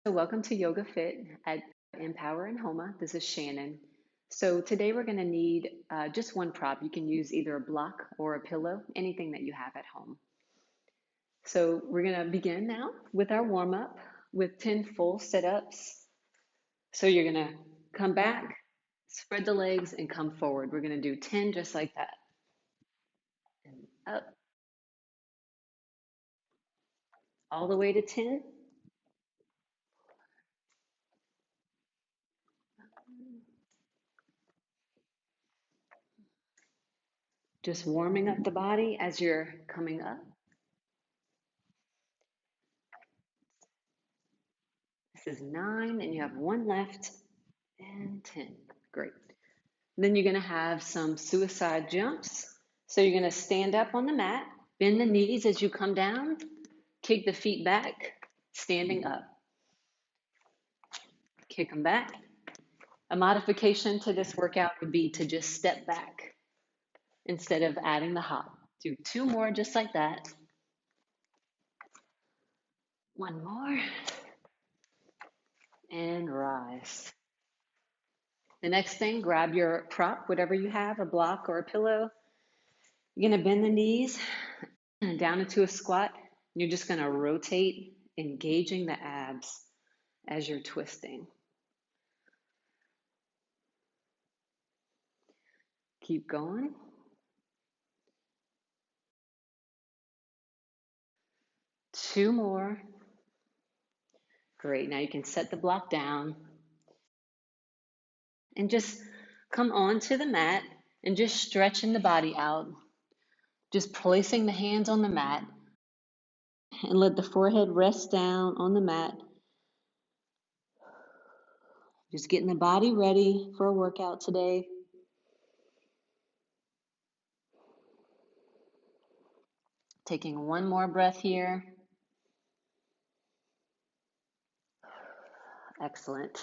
So welcome to Yoga Fit at Empower and Homa. This is Shannon. So today we're going to need just one prop. You can use either a block or a pillow, anything that you have at home. So we're going to begin now with our warm up with 10 full sit-ups. So you're going to come back, spread the legs, and come forward. We're going to do 10 just like that. And up, all the way to 10. Just warming up the body as you're coming up. This is 9, and you have one left, and 10. Great. Then you're going to have some suicide jumps. So you're going to stand up on the mat, bend the knees as you come down, kick the feet back, standing up. Kick them back. A modification to this workout would be to just step back instead of adding the hop. Do 2 more just like that. 1 more. And rise. The next thing, grab your prop, whatever you have, a block or a pillow. You're going to bend the knees down into a squat. You're just going to rotate, engaging the abs as you're twisting. Keep going. Two more. Great. Now you can set the block down and just come onto the mat and just stretching the body out. Just placing the hands on the mat and let the forehead rest down on the mat. Just getting the body ready for a workout today. Taking one more breath here. Excellent.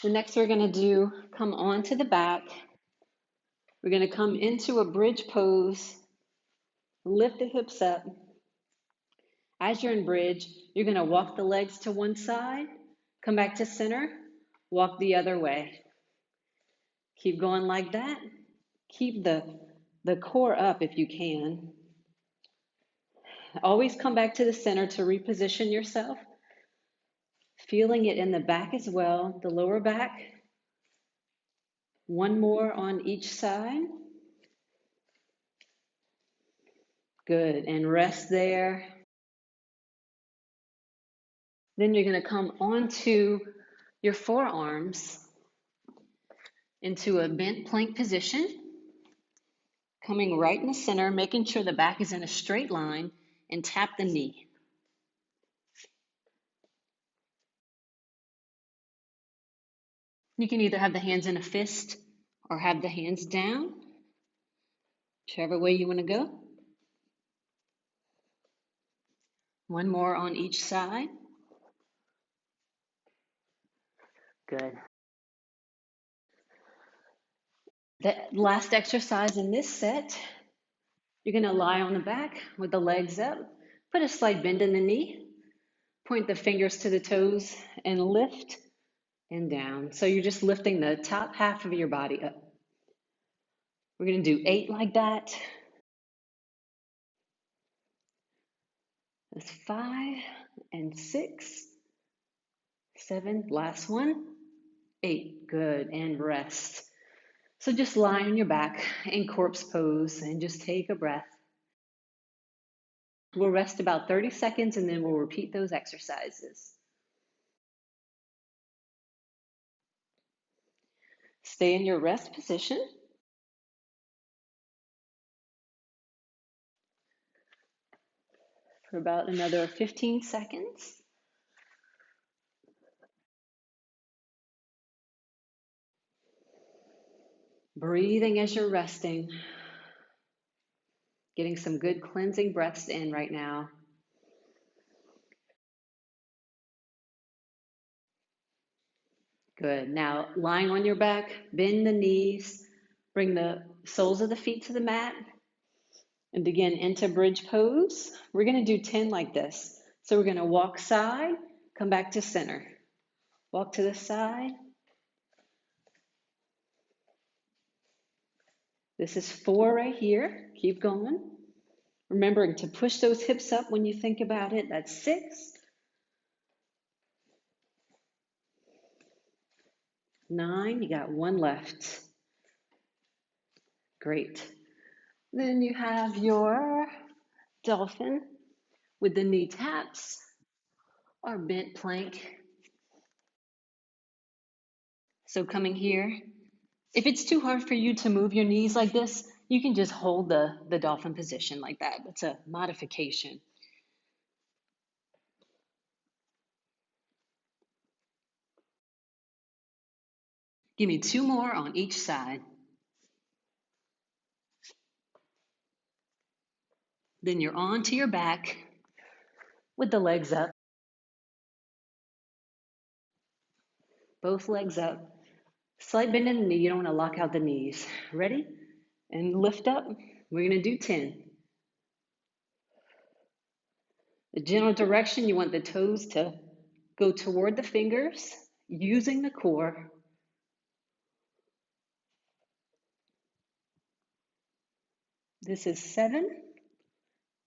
The next we're going to do, come onto the back. We're going to come into a bridge pose. Lift the hips up. As you're in bridge, you're going to walk the legs to one side, come back to center, walk the other way. Keep going like that. Keep the core up if you can. Always come back to the center to reposition yourself. Feeling it in the back as well, the lower back. One more on each side. Good, and rest there. Then you're going to come onto your forearms into a bent plank position, coming right in the center, making sure the back is in a straight line, and tap the knee. You can either have the hands in a fist or have the hands down, whichever way you want to go. One more on each side. Good. The last exercise in this set, you're going to lie on the back with the legs up, put a slight bend in the knee, point the fingers to the toes, and lift and down. So you're just lifting the top half of your body up. We're going to do 8 like that. That's 5 and 6, 7, last one, 8. Good, and rest. So just lie on your back in corpse pose and just take a breath. We'll rest about 30 seconds and then we'll repeat those exercises. Stay in your rest position. For about another 15 seconds. Breathing as you're resting. Getting some good cleansing breaths in right now. Good. Now, lying on your back, bend the knees, bring the soles of the feet to the mat, and begin into bridge pose. We're going to do 10 like this. So we're going to walk side, come back to center. Walk to the side. This is 4 right here. Keep going. Remembering to push those hips up when you think about it. That's 6, 9. You got 1 left. Great. Then you have your dolphin with the knee taps or bent plank. So coming here, if it's too hard for you to move your knees like this, you can just hold the dolphin position like that. It's a modification. Give me 2 more on each side. Then you're on to your back with the legs up. Both legs up. Slight bend in the knee. You don't want to lock out the knees. Ready? And lift up. We're going to do 10. The general direction, you want the toes to go toward the fingers, using the core. This is 7,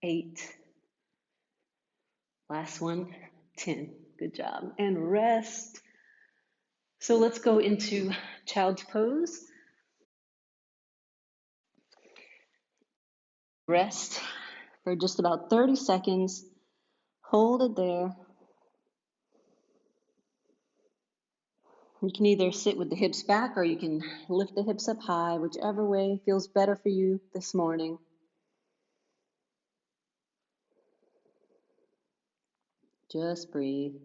8. Last one, 10. Good job. And rest. So let's go into child's pose. Rest for just about 30 seconds. Hold it there. You can either sit with the hips back or you can lift the hips up high, whichever way feels better for you this morning. Just breathe.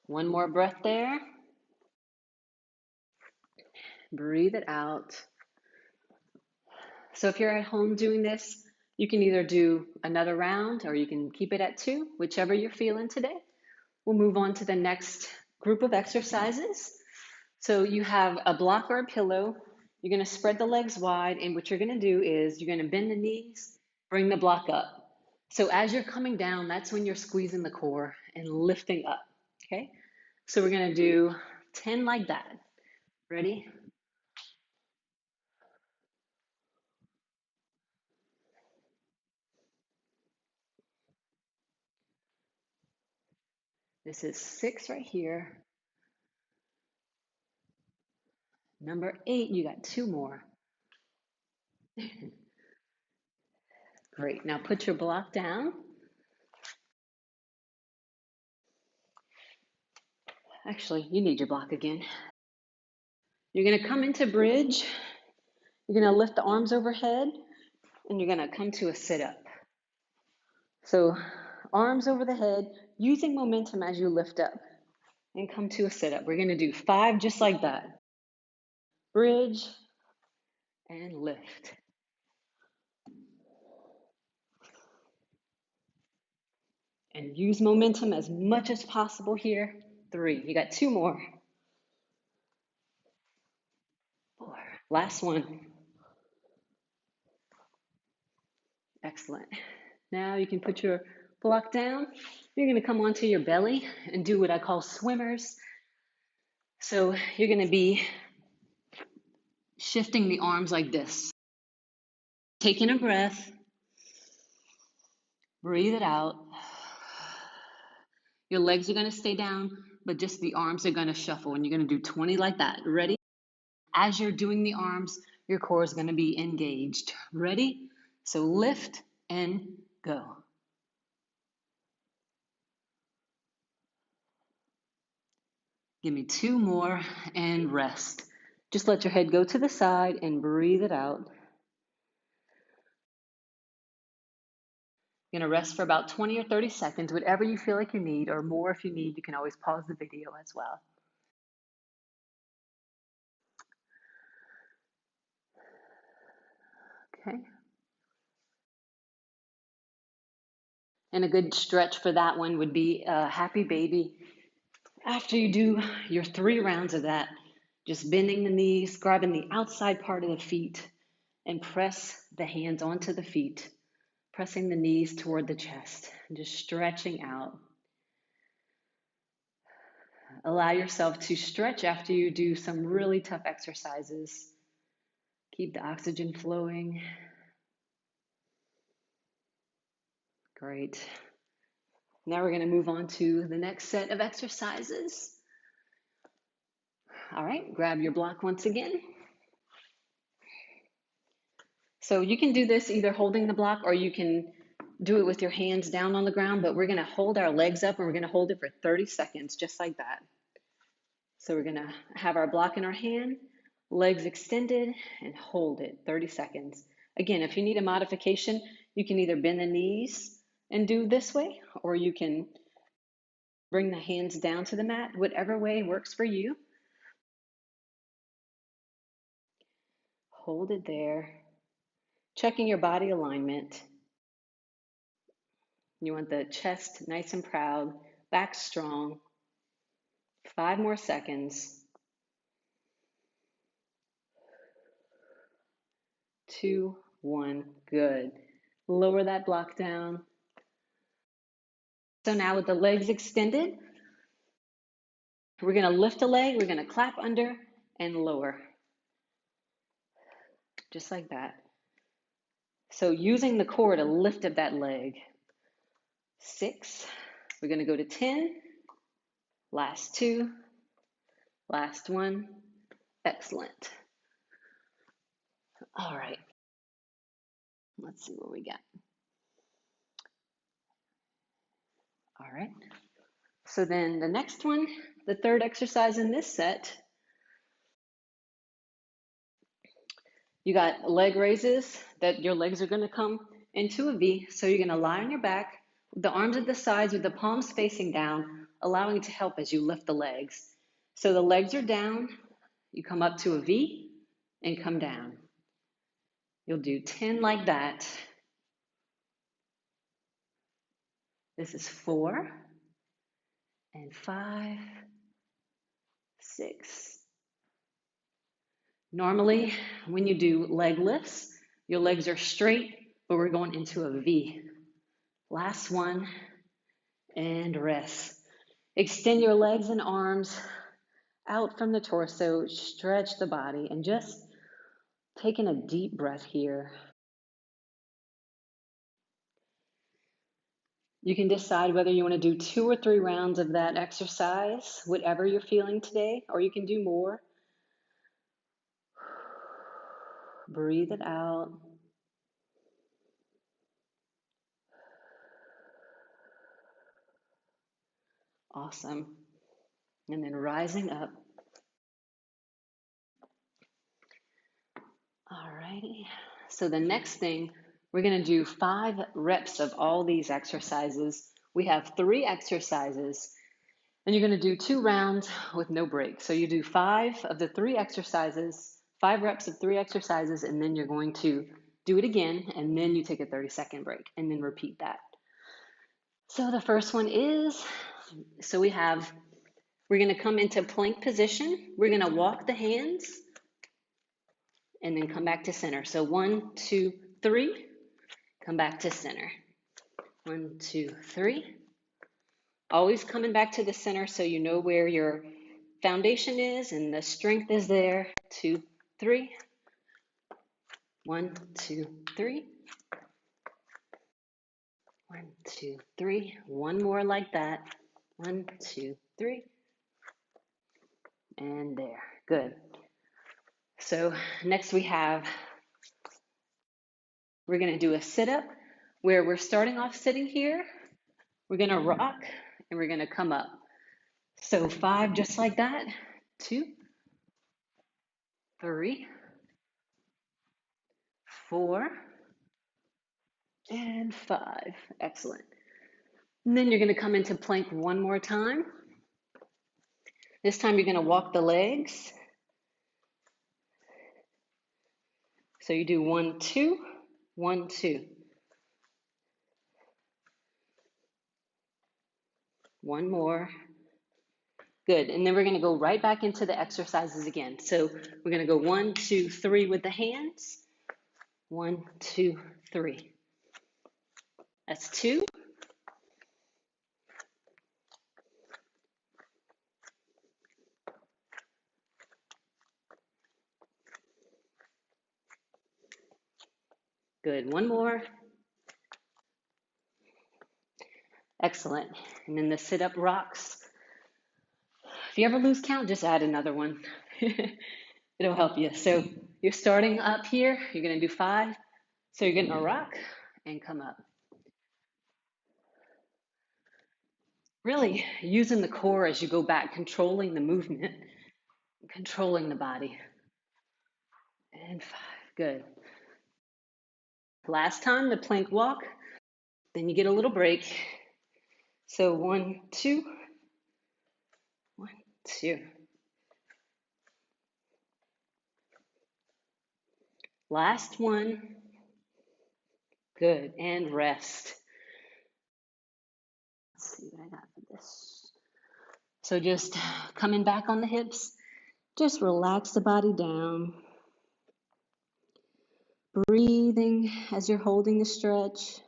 One more breath there. Breathe it out. So if you're at home doing this, you can either do another round or you can keep it at 2, whichever you're feeling today. We'll move on to the next group of exercises. So you have a block or a pillow. You're going to spread the legs wide, and what you're going to do is you're going to bend the knees, bring the block up. So as you're coming down, that's when you're squeezing the core and lifting up, okay? So we're going to do 10 like that. Ready? This is 6 right here. Number 8, you got 2 more. Great. Now put your block down. Actually, you need your block again. You're going to come into bridge. You're going to lift the arms overhead, and you're going to come to a sit-up. So arms over the head, using momentum as you lift up, and come to a sit-up. We're going to do 5 just like that. Bridge and lift. And use momentum as much as possible here. 3. You got 2 more. 4. Last one. Excellent. Now you can put your block down. You're going to come onto your belly and do what I call swimmers. So you're going to be shifting the arms like this. Taking a breath. Breathe it out. Your legs are going to stay down, but just the arms are going to shuffle, and you're going to do 20 like that. Ready? As you're doing the arms, your core is going to be engaged. Ready? So lift and go. Give me 2 more and rest. Just let your head go to the side and breathe it out. You're going to rest for about 20 or 30 seconds, whatever you feel like you need, or more if you need. You can always pause the video as well. Okay. And a good stretch for that one would be a happy baby After you do your 3 rounds of that, just bending the knees, grabbing the outside part of the feet, and press the hands onto the feet, pressing the knees toward the chest, and just stretching out. Allow yourself to stretch after you do some really tough exercises. Keep the oxygen flowing. Great. Now we're going to move on to the next set of exercises. All right, grab your block once again. So you can do this either holding the block or you can do it with your hands down on the ground, but we're going to hold our legs up and we're going to hold it for 30 seconds, just like that. So we're going to have our block in our hand, legs extended, and hold it 30 seconds. Again, if you need a modification, you can either bend the knees and do this way, or you can bring the hands down to the mat, whatever way works for you. Hold it there, checking your body alignment. You want the chest nice and proud, back strong. 5 more seconds. 2, 1, good. Lower that block down. So now with the legs extended, we're going to lift a leg, we're going to clap under and lower. Just like that. So using the core to lift up that leg. 6, we're going to go to 10. Last 2, last 1. Excellent. All right. Let's see what we got. All right. So then the next one, the third exercise in this set, you got leg raises that your legs are going to come into a V. So you're going to lie on your back, the arms at the sides with the palms facing down, allowing to help as you lift the legs. So the legs are down, you come up to a V and come down. You'll do 10 like that. This is 4 and 5, 6. Normally, when you do leg lifts, your legs are straight, but we're going into a V. Last one, and rest. Extend your legs and arms out from the torso, stretch the body, and just taking a deep breath here. You can decide whether you want to do 2 or 3 rounds of that exercise, whatever you're feeling today, or you can do more. Breathe it out. Awesome. And then rising up. All righty. So the next thing, we're going to do 5 reps of all these exercises. We have 3 exercises, and you're going to do 2 rounds with no break. So you do 5 of the 3 exercises, 5 reps of 3 exercises, and then you're going to do it again, and then you take a 30-second break, and then repeat that. So the first one is, we're going to come into plank position. We're going to walk the hands and then come back to center. So 1, 2, 3, come back to center. 1, 2, 3. Always coming back to the center so you know where your foundation is and the strength is there. 2, 3. 1, 2, 3. 1, 2, 3. One more like that. 1, 2, 3. And there. Good. So next we're going to do a sit-up where we're starting off sitting here. We're going to rock and we're going to come up. So 5 just like that. 2, 3, 4, and 5. Excellent. And then you're going to come into plank one more time. This time you're going to walk the legs. So you do 1, 2, 1, 2. 1 more. Good. And then we're going to go right back into the exercises again. So we're going to go 1, 2, 3 with the hands. 1, 2, 3. That's 2. Good. One more. Excellent. And then the sit-up rocks. If you ever lose count, just add another one. It'll help you. So you're starting up here. You're going to do 5. So you're getting a rock and come up. Really using the core as you go back, controlling the movement, controlling the body. And 5. Good. Last time, the plank walk. Then you get a little break. So 1, 2, 1, 2. Last one. Good. And rest. Let's see what I got for this. So just coming back on the hips. Just relax the body down. Breathing as you're holding the stretch.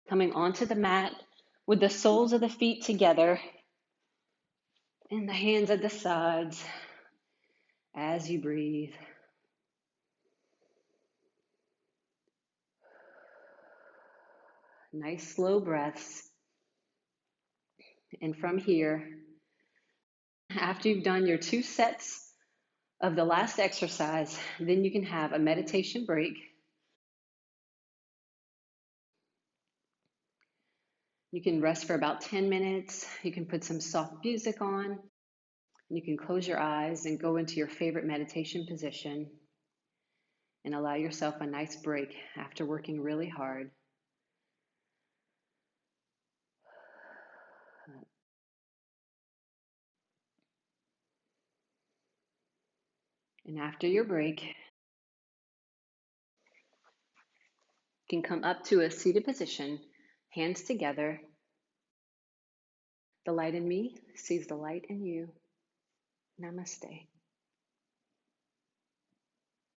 Coming onto the mat with the soles of the feet together and the hands at the sides as you breathe. Nice slow breaths. And from here, after you've done your 2 sets of the last exercise, then you can have a meditation break. You can rest for about 10 minutes. You can put some soft music on. You can close your eyes and go into your favorite meditation position and allow yourself a nice break after working really hard. And after your break, you can come up to a seated position, hands together. The light in me sees the light in you. Namaste.